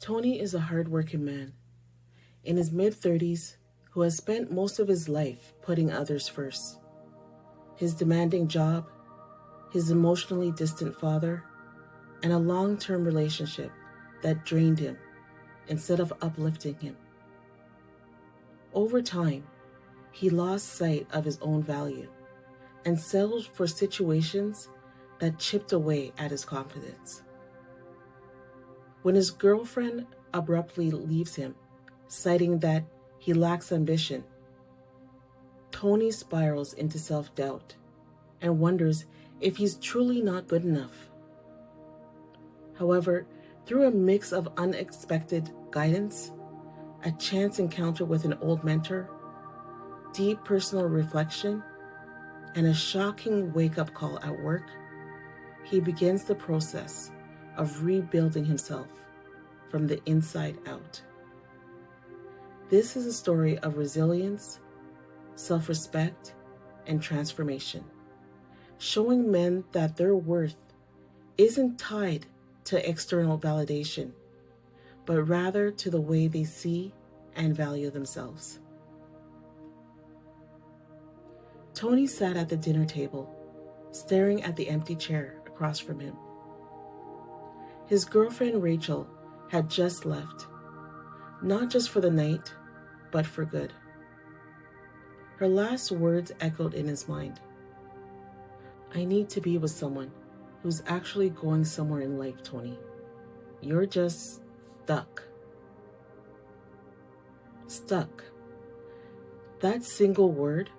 Tony is a hardworking man in his mid-30s who has spent most of his life putting others first. His demanding job, his emotionally distant father, and a long-term relationship that drained him instead of uplifting him. Over time, he lost sight of his own value and settled for situations that chipped away at his confidence. When his girlfriend abruptly leaves him, citing that he lacks ambition, Tony spirals into self-doubt and wonders if he's truly not good enough. However, through a mix of unexpected guidance, a chance encounter with an old mentor, deep personal reflection, and a shocking wake-up call at work, he begins the process of rebuilding himself from the inside out. This is a story of resilience, self-respect, and transformation, showing men that their worth isn't tied to external validation, but rather to the way they see and value themselves. Tony sat at the dinner table, staring at the empty chair across from him. His girlfriend Rachel had just left, not just for the night, but for good. Her last words echoed in his mind. "I need to be with someone who's actually going somewhere in life, Tony. You're just stuck." Stuck. That single word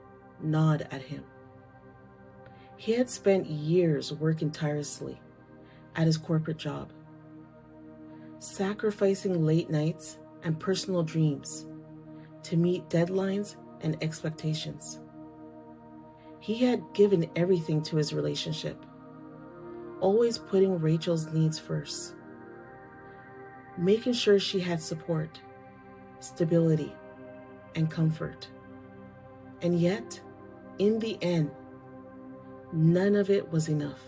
gnawed at him. He had spent years working tirelessly at his corporate job, sacrificing late nights and personal dreams to meet deadlines and expectations. He had given everything to his relationship, always putting Rachel's needs first, making sure she had support, stability, and comfort. And yet, in the end, none of it was enough.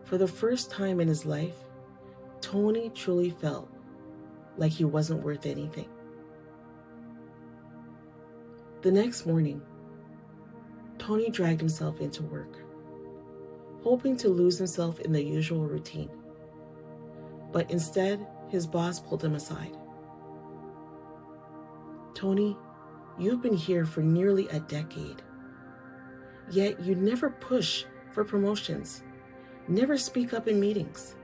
For the first time in his life, Tony truly felt like he wasn't worth anything. The next morning, Tony dragged himself into work, hoping to lose himself in the usual routine. But instead, his boss pulled him aside. "Tony, you've been here for nearly a decade, yet you never push for promotions, never speak up in meetings.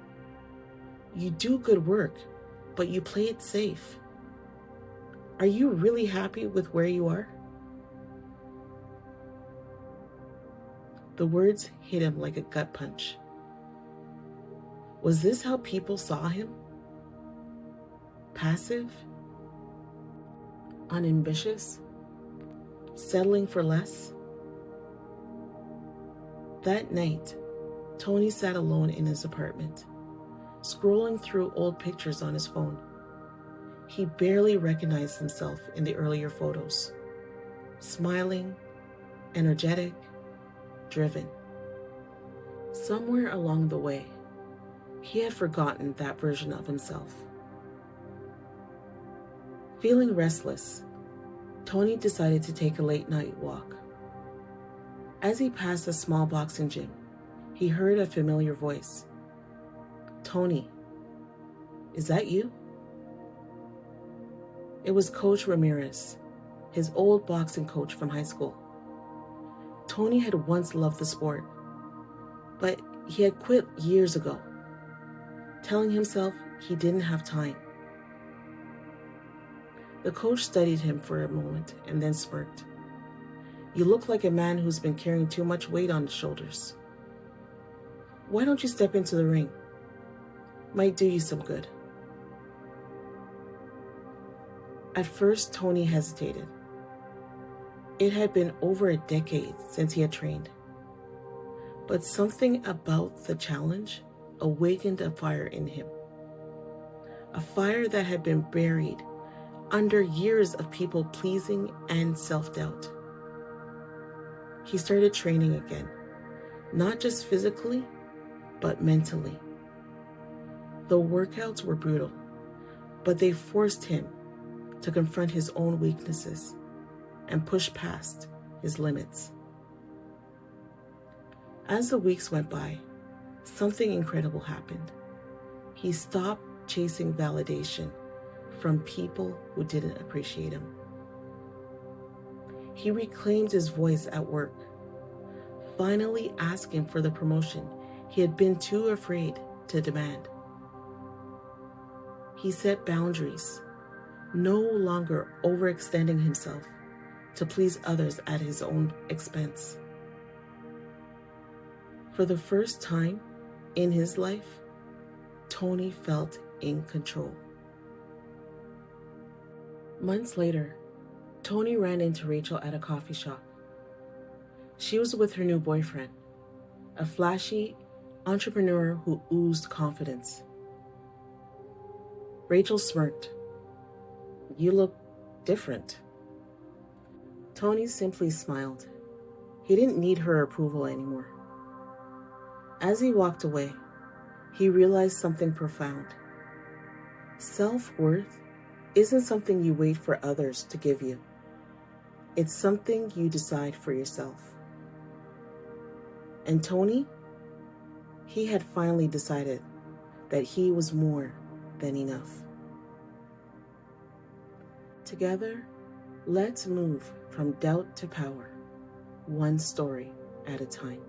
You do good work, but you play it safe. Are you really happy with where you are?" The words hit him like a gut punch. Was this how people saw him? Passive? Unambitious? Settling for less? That night, Tony sat alone in his apartment, scrolling through old pictures on his phone. He barely recognized himself in the earlier photos. Smiling, energetic, driven. Somewhere along the way, he had forgotten that version of himself. Feeling restless, Tony decided to take a late night walk. As he passed a small boxing gym, he heard a familiar voice. "Tony, is that you?" It was Coach Ramirez, his old boxing coach from high school. Tony had once loved the sport, but he had quit years ago, telling himself he didn't have time. The coach studied him for a moment and then smirked. "You look like a man who's been carrying too much weight on his shoulders. Why don't you step into the ring? Might do you some good." At first, Tony hesitated. It had been over a decade since he had trained, but something about the challenge awakened a fire in him. A fire that had been buried under years of people pleasing and self-doubt. He started training again, not just physically, but mentally. The workouts were brutal, but they forced him to confront his own weaknesses and push past his limits. As the weeks went by, something incredible happened. He stopped chasing validation from people who didn't appreciate him. He reclaimed his voice at work, finally asking for the promotion he had been too afraid to demand. He set boundaries, no longer overextending himself to please others at his own expense. For the first time in his life, Tony felt in control. Months later, Tony ran into Rachel at a coffee shop. She was with her new boyfriend, a flashy entrepreneur who oozed confidence. Rachel smirked. "You look different." Tony simply smiled. He didn't need her approval anymore. As he walked away, he realized something profound. Self-worth isn't something you wait for others to give you. It's something you decide for yourself. And Tony, he had finally decided that he was more than enough. Together, let's move from doubt to power, one story at a time.